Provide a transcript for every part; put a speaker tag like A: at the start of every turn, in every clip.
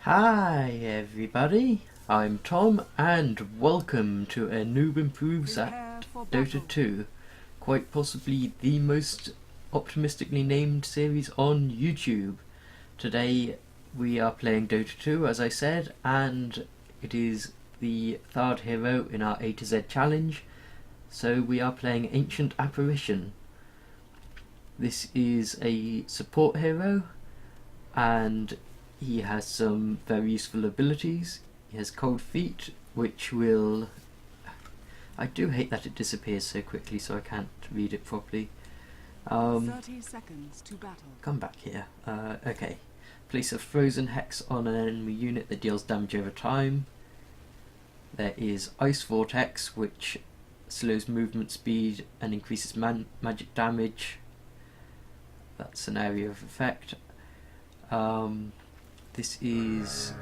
A: Hi everybody, I'm Tom and welcome to a Newb Improves at Dota 2, quite possibly the most optimistically named series on YouTube. Today we are playing Dota 2 as I said, and it is the third hero in our A to Z challenge, so we are playing Ancient Apparition. This is a support hero and he has some very useful abilities. He has cold feet, which will... I do hate that it disappears so quickly, so I can't read it properly.
B: 30 seconds to battle.
A: Come back here. Okay. Place a frozen hex on an enemy unit that deals damage over time. There is Ice Vortex, which slows movement speed and increases magic damage. That's an area of effect. This is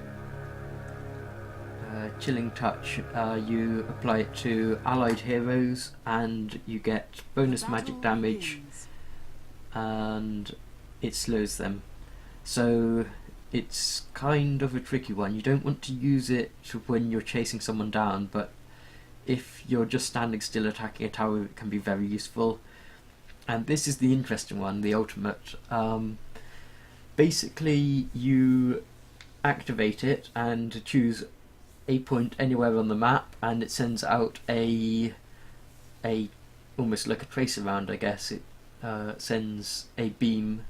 A: Chilling Touch. You apply it to allied heroes and you get bonus magic damage and it slows them. So it's kind of a tricky one. You don't want to use it when you're chasing someone down, but if you're just standing still attacking a tower, it can be very useful. And this is the interesting one, the ultimate. Basically you activate it and choose a point anywhere on the map and it sends out a almost like a tracer round, I guess. It sends a beam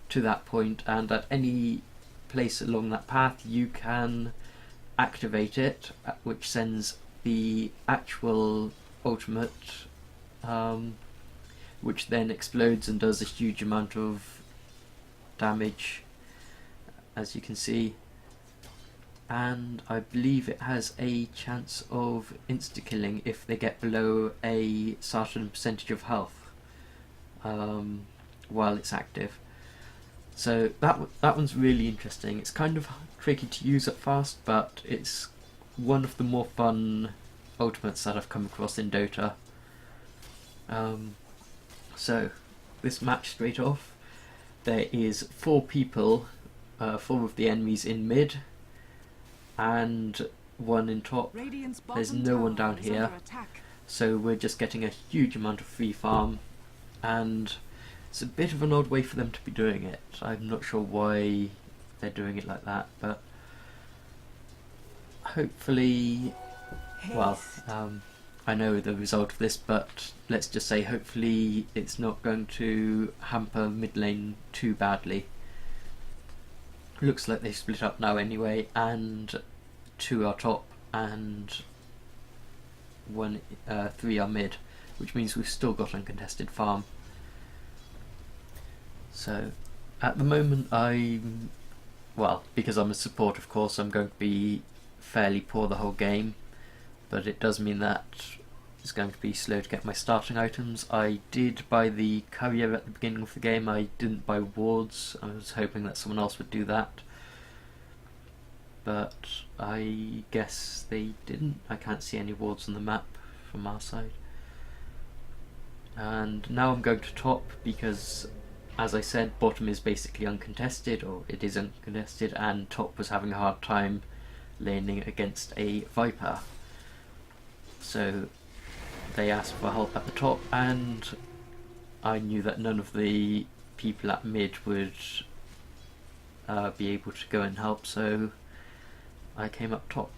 A: to that point, and at any place along that path you can activate it, which sends the actual ultimate, which then explodes and does a huge amount of damage, as you can see. And I believe it has a chance of insta-killing if they get below a certain percentage of health while it's active. So that one's really interesting. It's kind of tricky to use at first, but it's one of the more fun ultimates that I've come across in Dota. So this match straight off, there is 4 people, 4 of the enemies in mid and 1 in top. There's no one down here, so we're just getting a huge amount of free farm, and it's a bit of an odd way for them to be doing it. I'm not sure why they're doing it like that, but hopefully, well, I know the result of this, but let's just say hopefully it's not going to hamper mid lane too badly. Looks like they split up now anyway, and 2 are top and 3 are mid, which means we've still got uncontested farm. So at the moment because I'm a support, of course, I'm going to be fairly poor the whole game, but it does mean that it's going to be slow to get my starting items. I did buy the courier at the beginning of the game. I didn't buy wards. I was hoping that someone else would do that, but I guess they didn't. I can't see any wards on the map from our side. And now I'm going to top because, as I said, bottom is basically uncontested, or it is uncontested, and top was having a hard time laning against a Viper. So they asked for help at the top, and I knew that none of the people at mid would be able to go and help, so I came up top.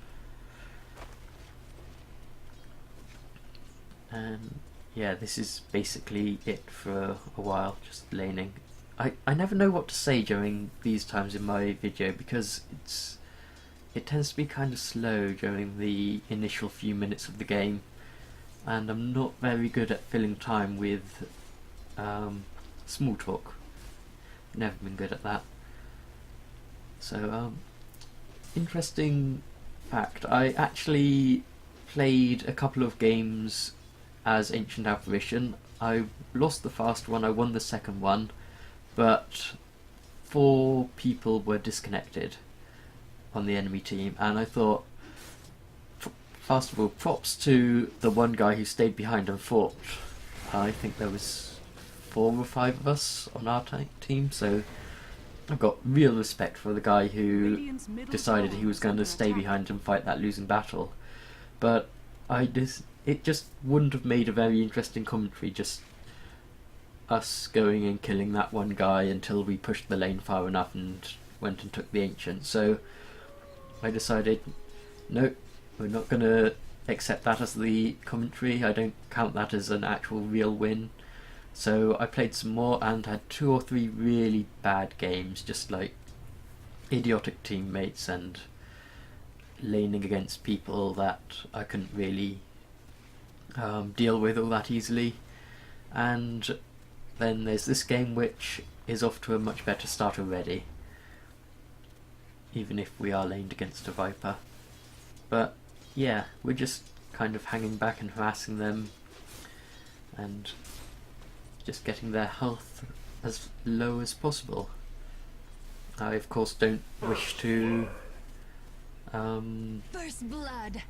A: And yeah, this is basically it for a while, just laning. I never know what to say during these times in my video because it tends to be kind of slow during the initial few minutes of the game, and I'm not very good at filling time with small talk. Never been good at that. So interesting fact, I actually played a couple of games as Ancient Apparition. I lost the first one, I won the second one, but 4 people were disconnected on the enemy team, and I thought, first of all, props to the one guy who stayed behind and fought. I think there was 4 or 5 of us on our team, so I've got real respect for the guy who
B: Radiant's middle
A: decided
B: tower
A: he was
B: is
A: going to
B: under
A: stay
B: attack.
A: behind and fight that losing battle. But it just wouldn't have made a very interesting commentary, just us going and killing that one guy until we pushed the lane far enough and went and took the ancient. So I decided, no, we're not going to accept that as the commentary. I don't count that as an actual real win. So I played some more and had 2 or 3 really bad games, just like idiotic teammates and laning against people that I couldn't really deal with all that easily. And then there's this game which is off to a much better start already, even if we are laned against a Viper. But yeah, we're just kind of hanging back and harassing them and just getting their health as low as possible. I of course don't wish to
C: First blood.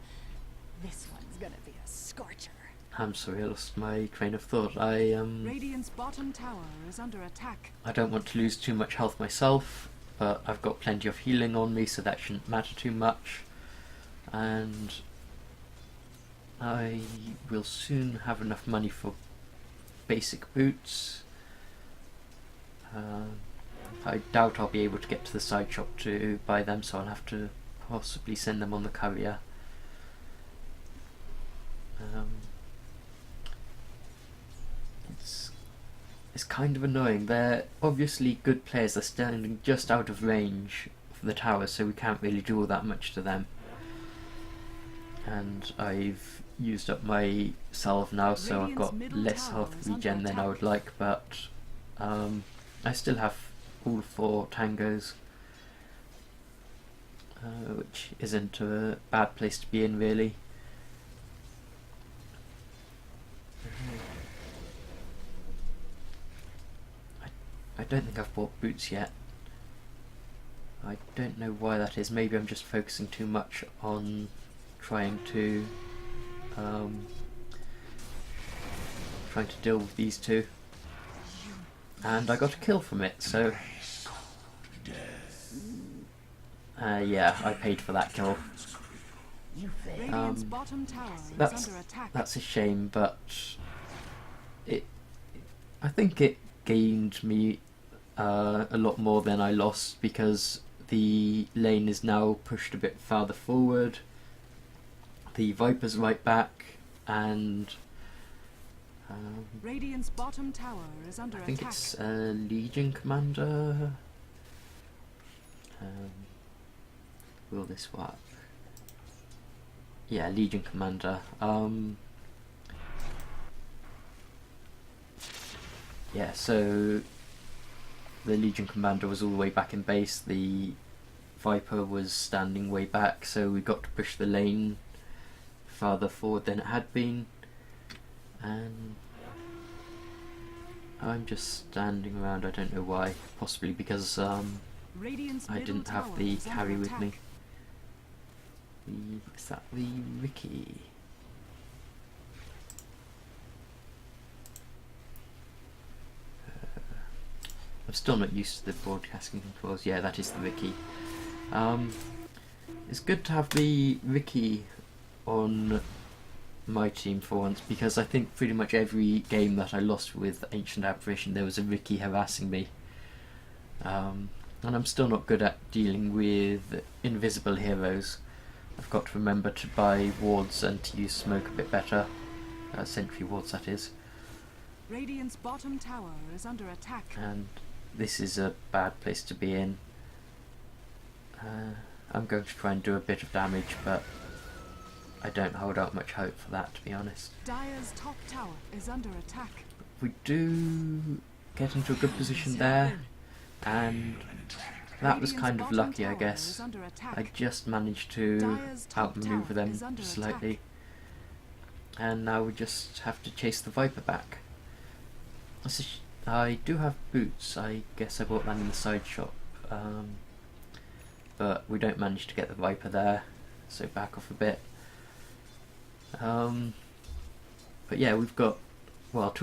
C: This one's gonna be a scorcher.
A: I'm sorry, I lost my train of thought.
B: Radiant's bottom tower is under attack.
A: I don't want to lose too much health myself, but I've got plenty of healing on me, so that shouldn't matter too much. And I will soon have enough money for basic boots. I doubt I'll be able to get to the side shop to buy them, so I'll have to possibly send them on the courier. It's kind of annoying. They're obviously good players. They're standing just out of range for the tower, so we can't really do all that much to them. And I've used up my salve now, so I've got less health regen than I would like, but I still have all 4 tangos, which isn't a bad place to be in, really. I don't think I've bought boots yet. I don't know why that is. Maybe I'm just focusing too much on trying to deal with these two. And I got a kill from it, so yeah, I paid for that kill.
B: Radiant's bottom tower is under attack.
A: That's a shame, but I think it gained me a lot more than I lost, because the lane is now pushed a bit farther forward, the Viper's right back, and
B: Radiant's bottom tower is under
A: I think
B: attack.
A: it's Legion Commander. Will this work? Yeah, Legion Commander. Yeah, so the Legion Commander was all the way back in base, the Viper was standing way back, so we got to push the lane farther forward than it had been, and I'm just standing around. I don't know why, possibly because
B: Radiant's
A: I
B: middle
A: didn't have
B: tower
A: the
B: is under
A: carry with me.
B: attack.
A: Is that the Ricky? I'm still not used to the broadcasting controls. Yeah, that is the Ricky. It's good to have the Ricky on my team for once, because I think pretty much every game that I lost with Ancient Apparition there was a Ricky harassing me. And I'm still not good at dealing with invisible heroes. I've got to remember to buy wards and to use smoke a bit better. Sentry wards, that is.
B: Radiant's bottom tower is under attack.
A: And this is a bad place to be in. I'm going to try and do a bit of damage, but I don't hold out much hope for that, to be honest.
B: Dire's top tower is under attack.
A: We do get into a good position there, and that was kind of lucky, I guess. I just managed to outmaneuver them slightly, and now we just have to chase the Viper back. I do have boots. I guess I bought them in the side shop, but we don't manage to get the Viper there, so back off a bit. But yeah, we've got, well,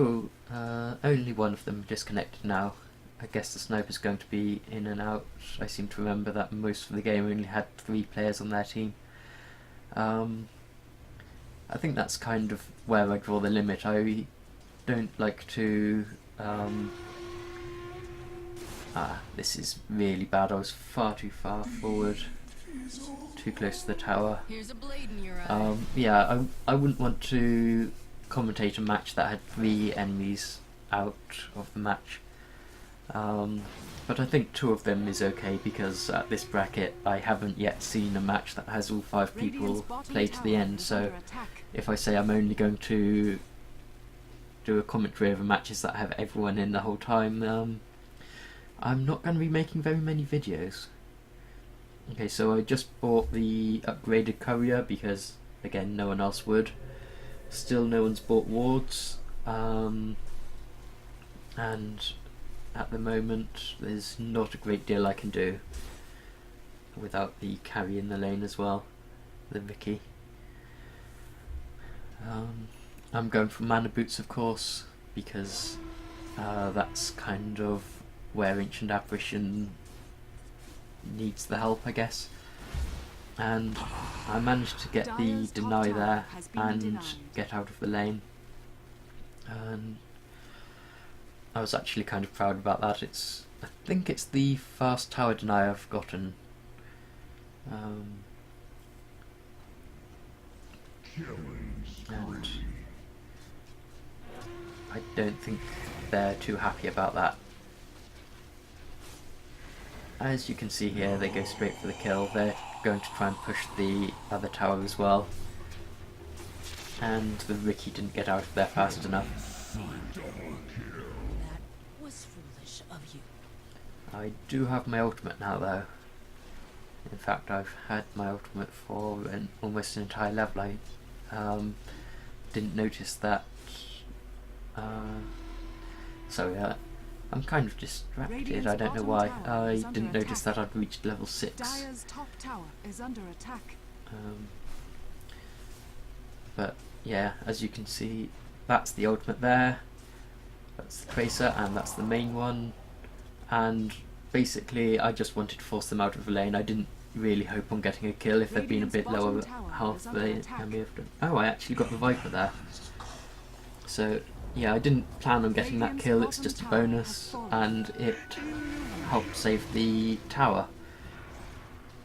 A: only one of them disconnected now, I guess the sniper's going to be in and out. I seem to remember that most of the game only had 3 players on their team. I think that's kind of where I draw the limit. I don't like to... this is really bad. I was far too far forward. Too close to the tower.
B: Here's a blade in your eye.
A: Yeah, I wouldn't want to commentate a match that had 3 enemies out of the match. But I think 2 of them is okay, because at this bracket I haven't yet seen a match that has all 5 people play to the end, so if I say I'm only going to do a commentary over matches that have everyone in the whole time, I'm not going to be making very many videos. Okay, so I just bought the upgraded courier because, again, no one else would. Still no one's bought wards, and at the moment there's not a great deal I can do without the carry in the lane as well, the Vicky. I'm going for mana boots, of course, because that's kind of where Ancient Apparition needs the help, I guess. And I managed to get the deny there and get out of the lane, and I was actually kind of proud about that. I think it's the fast tower deny I've gotten. And I don't think they're too happy about that. As you can see here, they go straight for the kill. They're going to try and push the other tower as well. And the Ricky didn't get out of there fast enough.
B: That was foolish of you.
A: I do have my ultimate now, though. In fact, I've had my ultimate for almost an entire level. I didn't notice that. Sorry, I'm kind of distracted. I don't know why. I didn't notice that I'd reached level 6.
C: Dire's top tower is under attack.
A: But yeah, as you can see, that's the ultimate there. That's the tracer, and that's the main one. And basically, I just wanted to force them out of the lane. I didn't really hope on getting a kill. If they'd been a bit lower health, they may have done. Oh, I actually got the Viper there. So yeah, I didn't plan on getting that kill. It's just a bonus, and it helped save the tower.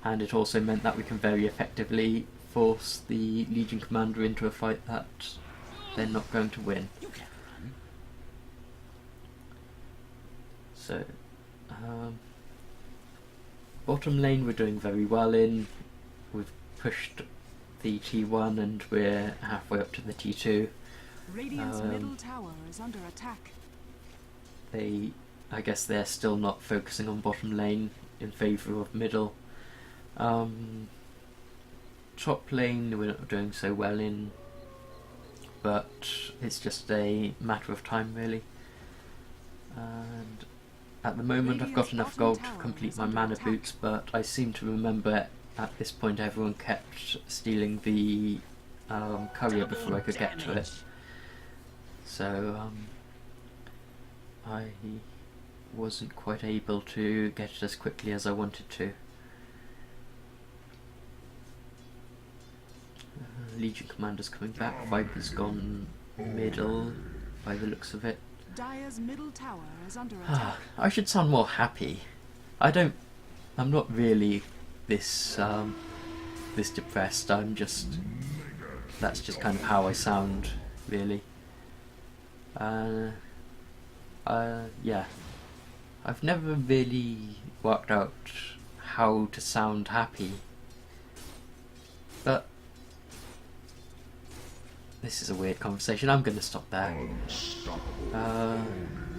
A: And it also meant that we can very effectively force the Legion Commander into a fight that they're not going to win. So, bottom lane we're doing very well in. We've pushed the T1 and we're halfway up to the T2.
C: Radiant's middle tower is under attack.
A: I guess they're still not focusing on bottom lane in favour of middle. Top lane we're not doing so well in, but it's just a matter of time really. And at the moment I've got enough gold to complete my mana boots, but I seem to remember at this point everyone kept stealing the courier before I could get to it. So I wasn't quite able to get it as quickly as I wanted to. Legion Commander's coming back. Viper's gone middle by the looks of it.
C: Dire's middle tower is under attack.
A: I should sound more happy. I'm not really this this depressed. That's just kind of how I sound, really. Yeah. I've never really worked out how to sound happy. But this is a weird conversation. I'm going to stop there.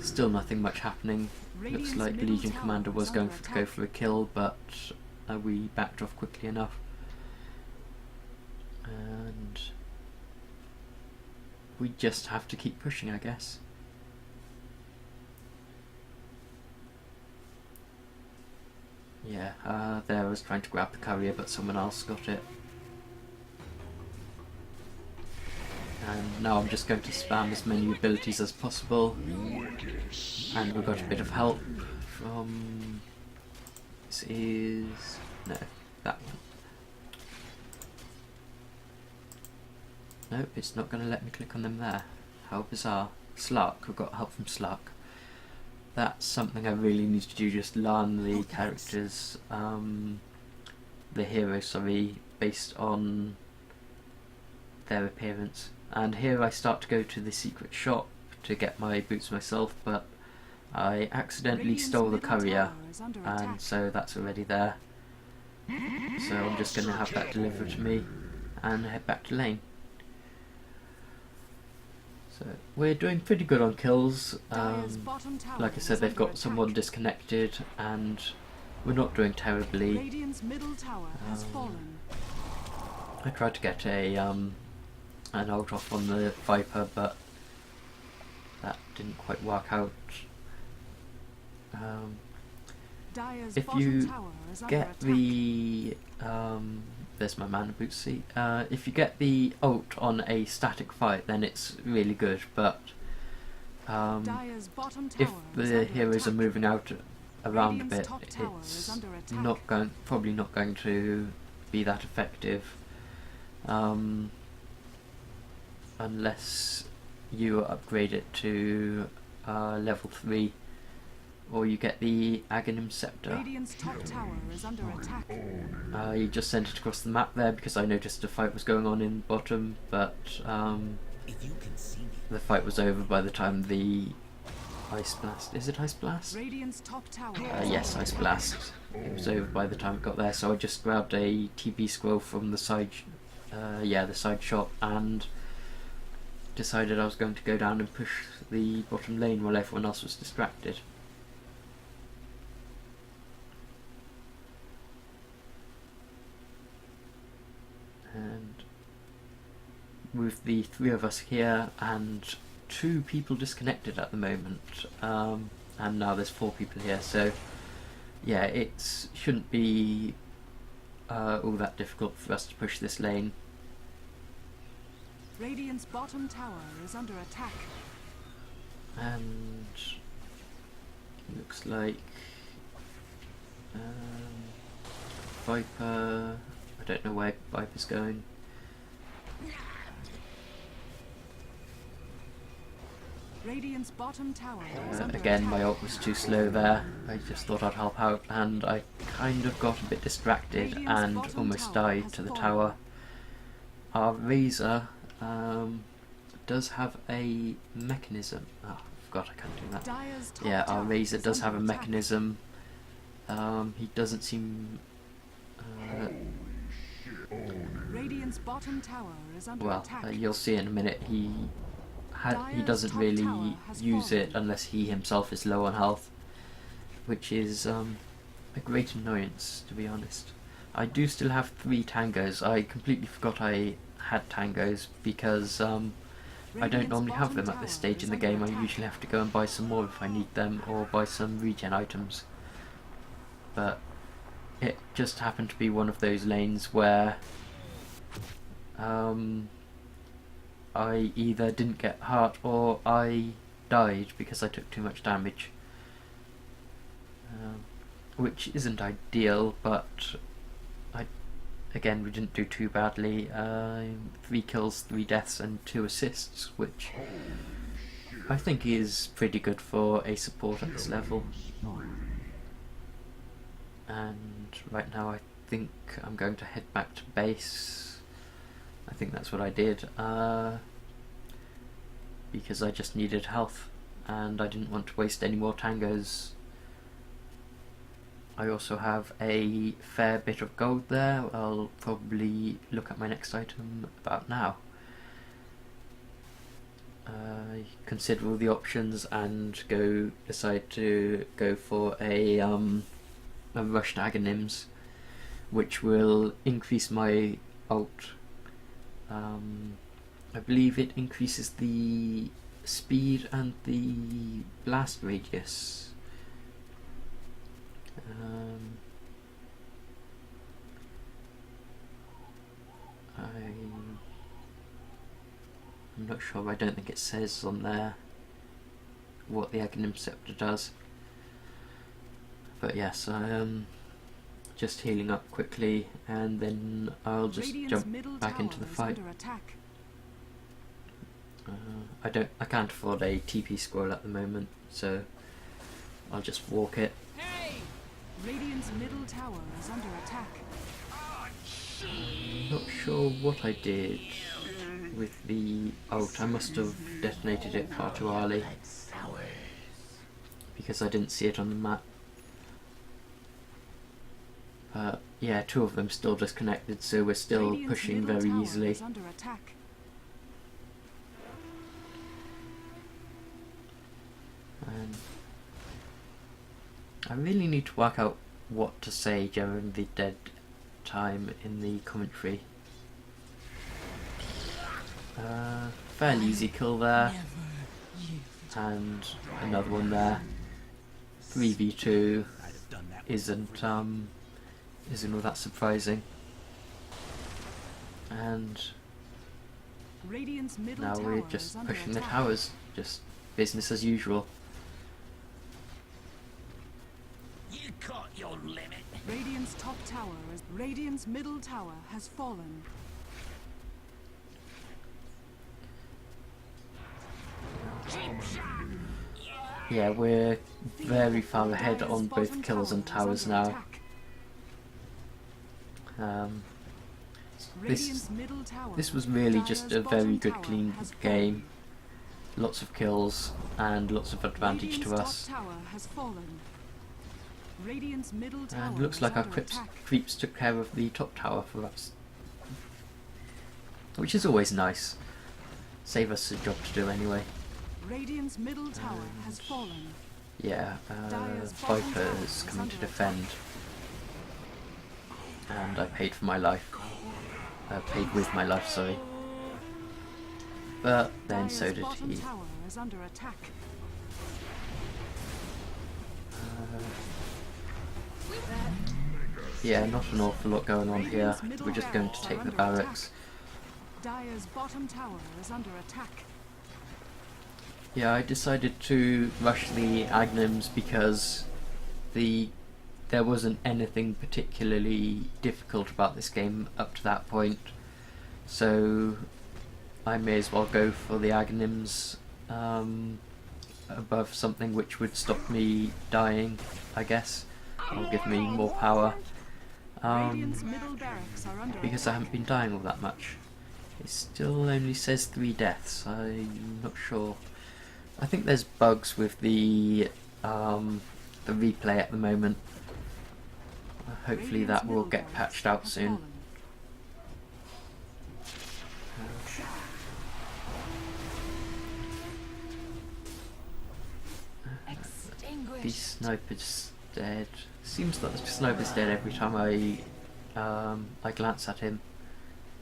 A: Still nothing much happening. Looks like Legion Commander was going to go for a kill, but we backed off quickly enough. And we just have to keep pushing, I guess. Yeah, there I was trying to grab the courier, but someone else got it. And now I'm just going to spam as many abilities as possible. And we've got a bit of help from... This is... no, that one. Nope, it's not going to let me click on them there. How bizarre. Slark, we've got help from Slark. That's something I really need to do, just learn the characters, the heroes, sorry, based on their appearance. And here I start to go to the secret shop to get my boots myself, but I accidentally stole the courier, and so that's already there. So I'm just going to have that delivered to me and head back to lane. So we're doing pretty good on kills. Like I said, they've got someone disconnected and we're not doing terribly. I tried to get a an ult off on the Viper, but that didn't quite work out. If you get the there's my mana boots seat. If you get the ult on a static fight, then it's really good, but if the heroes are moving out around a bit, it's probably not going to be that effective, unless you upgrade it to level 3. Or you get the Aghanim Scepter.
B: Radiant's top tower is under attack.
A: You just sent it across the map there because I noticed a fight was going on in bottom, but the fight was over by the time the Ice Blast... Is it Ice Blast?
B: Radiant's top tower
A: Yes, Ice Blast. It was over by the time it got there, so I just grabbed a TP scroll from the side, the side shop, and decided I was going to go down and push the bottom lane while everyone else was distracted. And with the 3 of us here and 2 people disconnected at the moment, and now there's 4 people here, so yeah, it shouldn't be all that difficult for us to push this lane.
B: Radiant's bottom tower is under attack.
A: And looks like Viper... I don't know where Viper's going.
B: Radiant's bottom tower is under
A: Again,
B: attack.
A: my ult was too slow there. I just thought I'd help out, and I kind of got a bit distracted and almost died to the tower. Our Razor does have a mechanism. Oh, I forgot I can't do that. Yeah, our Razor does have a mechanism. He doesn't seem...
B: Radiant's bottom tower is under
A: well,
B: attack.
A: you'll see in a minute. He doesn't really use it unless he himself is low on health, which is a great annoyance, to be honest. I do still have 3 tangos. I completely forgot I had tangos because I don't normally have them at this stage in the game. I usually have to go and buy some more if I need them, or buy some regen items. But it just happened to be one of those lanes where I either didn't get hurt or I died because I took too much damage, which isn't ideal, but again, we didn't do too badly. 3 kills, 3 deaths and 2 assists, which I think is pretty good for a support at this level. And right now I think I'm going to head back to base. I think that's what I did, because I just needed health and I didn't want to waste any more tangos. I also have a fair bit of gold there. I'll probably look at my next item about now. Consider all the options and decide to go for a rush to Aghanims, which will increase my ult. I believe it increases the speed and the blast radius. I'm not sure, I don't think it says on there what the Aghanim Scepter does. But yes, I am just healing up quickly, and then I'll just jump back into the fight. I can't afford a TP scroll at the moment, so I'll just walk it.
B: Hey! Radiant's middle tower is under attack.
A: Not sure what I did with the ult. I must have detonated it far too early because I didn't see it on the map. Yeah, two of them still disconnected, so we're still
B: Radiant's
A: pushing
B: middle
A: very
B: tower
A: easily.
B: is under attack.
A: And I really need to work out what to say during the dead time in the commentary. Fairly easy kill there, and another one there. 3v2 isn't all that surprising. And
B: Radiant's middle
A: now we're
B: tower
A: just
B: is under
A: pushing the
B: attack.
A: towers, just business as usual.
D: You caught your limit.
B: Radiant's top tower is Radiant's middle tower has fallen.
A: Yeah, we're very far ahead on both kills and towers now. This was really just a very good clean game. Lots of kills and lots of advantage to us. And looks like our creeps took care of the top tower for us, which is always nice. Save us a job to do anyway.
B: Radiant's middle tower has fallen.
A: Yeah, Viper is coming to defend, and I paid for my life. Paid with my life, sorry. But then so did he. Yeah, not an awful lot going on here. We're just going to take the barracks.
B: Dire's bottom tower is under attack.
A: Yeah, I decided to rush the Aghanims because there wasn't anything particularly difficult about this game up to that point, so I may as well go for the Aghanims above something which would stop me dying, I guess, or give me more power, because I haven't been dying all that much. It still only says 3 deaths, I'm not sure. I think there's bugs with the replay at the moment. Hopefully that will get patched out soon. The sniper's dead. Seems that the sniper's dead every time I glance at him.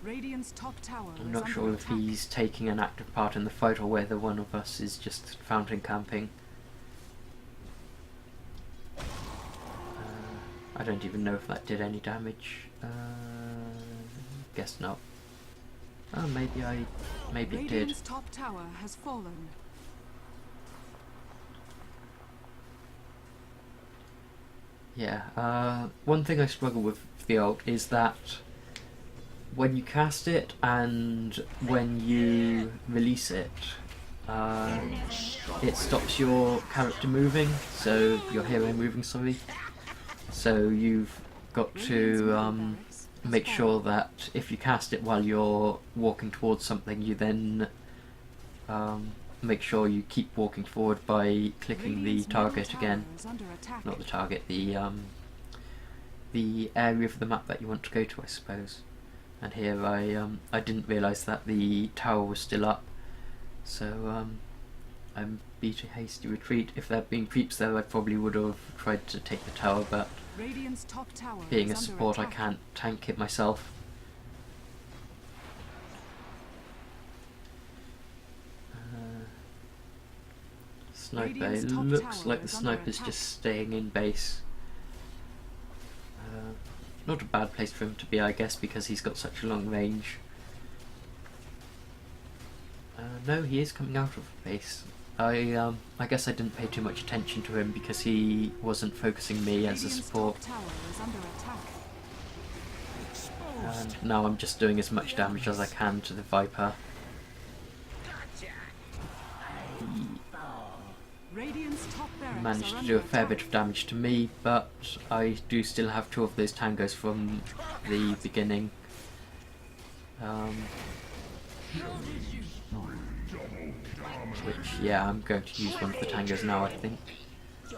B: Radiant's top tower
A: I'm not sure if he's taking an active part in the fight or whether one of us is just fountain camping. I don't even know if that did any damage. Guess not. Oh, maybe it did.
B: Radiant's top tower has fallen.
A: Yeah, one thing I struggle with the ult is that when you cast it and when you release it, it stops your character moving, so your hero moving, sorry. So you've got to make sure that if you cast it while you're walking towards something, you then make sure you keep walking forward by clicking the target again. Not the target, the area of the map that you want to go to, I suppose. And here I didn't realise that the tower was still up, so I beat a hasty retreat. If there had been creeps there, I probably would have tried to take the tower, but being a support, I can't tank it myself. Sniper, it looks like the sniper's just staying in base. Not a bad place for him to be, I guess, because he's got such a long range. No, he is coming out of base. I guess I didn't pay too much attention to him because he wasn't focusing me as a
C: Radiant's
A: support.
C: top tower is under attack.
A: And now I'm just doing as much damage as I can to the Viper.
C: Radiant's top barracks
A: Managed
C: are
A: to do a
C: under
A: fair
C: attack.
A: bit of damage to me, but I do still have 2 of those tangos from the beginning. Which, yeah, I'm going to use one of the tangos now, I think.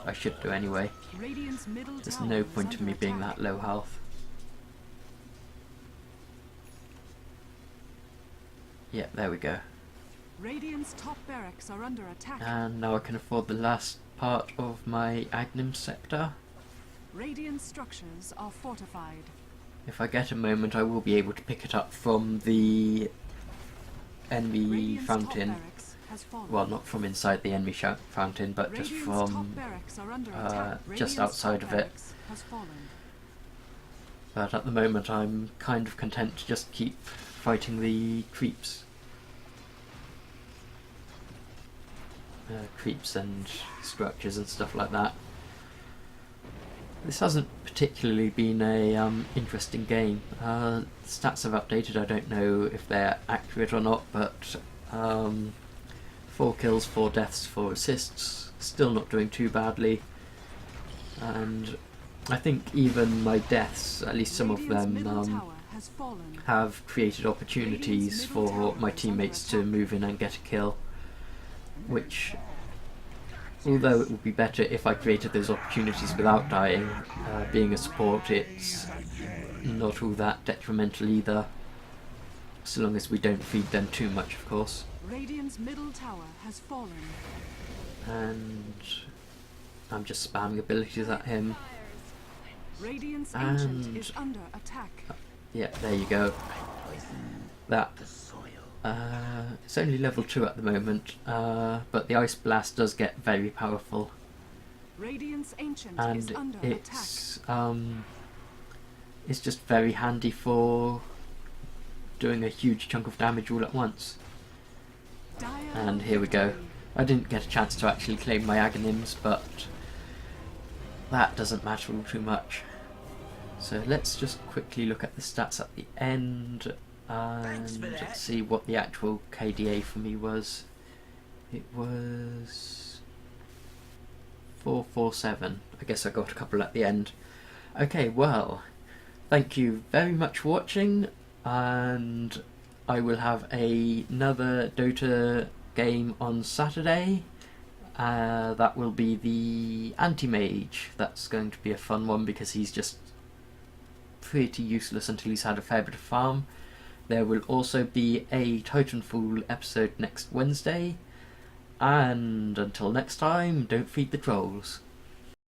A: I should do anyway.
C: Radiant's middle
A: There's
C: tower
A: no
C: is
A: point in
C: under
A: me being
C: attack.
A: that low health. Yeah, there we go.
C: Radiant's top barracks are under attack.
A: And now I can afford the last part of my Agnim Scepter.
C: Radiant structures are fortified.
A: If I get a moment, I will be able to pick it up from the enemy
C: Radiant's top
A: fountain.
C: barracks has fallen.
A: Well, not from inside the enemy fountain, but just
C: Radiant's top
A: from...
C: barracks are under attack.
A: just
C: Radiant's
A: outside
C: top
A: of it.
C: barracks has fallen.
A: But at the moment, I'm kind of content to just keep fighting the creeps. Creeps and structures and stuff like that. This hasn't particularly been a interesting game. Stats have updated, I don't know if they're accurate or not, but 4 kills, 4 deaths, 4 assists, still not doing too badly. And I think even my deaths, at least some of
C: Radiant's
A: them,
C: middle tower has fallen.
A: have created opportunities
C: Radiant's middle
A: for
C: tower
A: my
C: is under
A: teammates to
C: attack.
A: move in and get a kill. Which, although it would be better if I created those opportunities without dying, being a support, it's not all that detrimental either, so long as we don't feed them too much, of course.
C: Radiant's middle tower has fallen.
A: And I'm just spamming abilities at him.
C: Radiant's ancient
A: And-
C: is under attack.
A: Yeah, there you go. That. It's only level 2 at the moment, but the Ice Blast does get very powerful,
C: Radiant's ancient
A: and
C: is under attack.
A: it's just very handy for doing a huge chunk of damage all at once.
C: Dire
A: And here we go.
C: victory.
A: I didn't get a chance to actually claim my Aghanims, but that doesn't matter all too much. So let's just quickly look at the stats at the end and see what the actual KDA for me was. It was 447. I guess I got a couple at the end. Okay, well, thank you very much for watching, and I will have another Dota game on Saturday. That will be the Anti-Mage. That's going to be a fun one because he's just pretty useless until he's had a fair bit of farm. There will also be a Titanfall episode next Wednesday, and until next time, don't feed the trolls.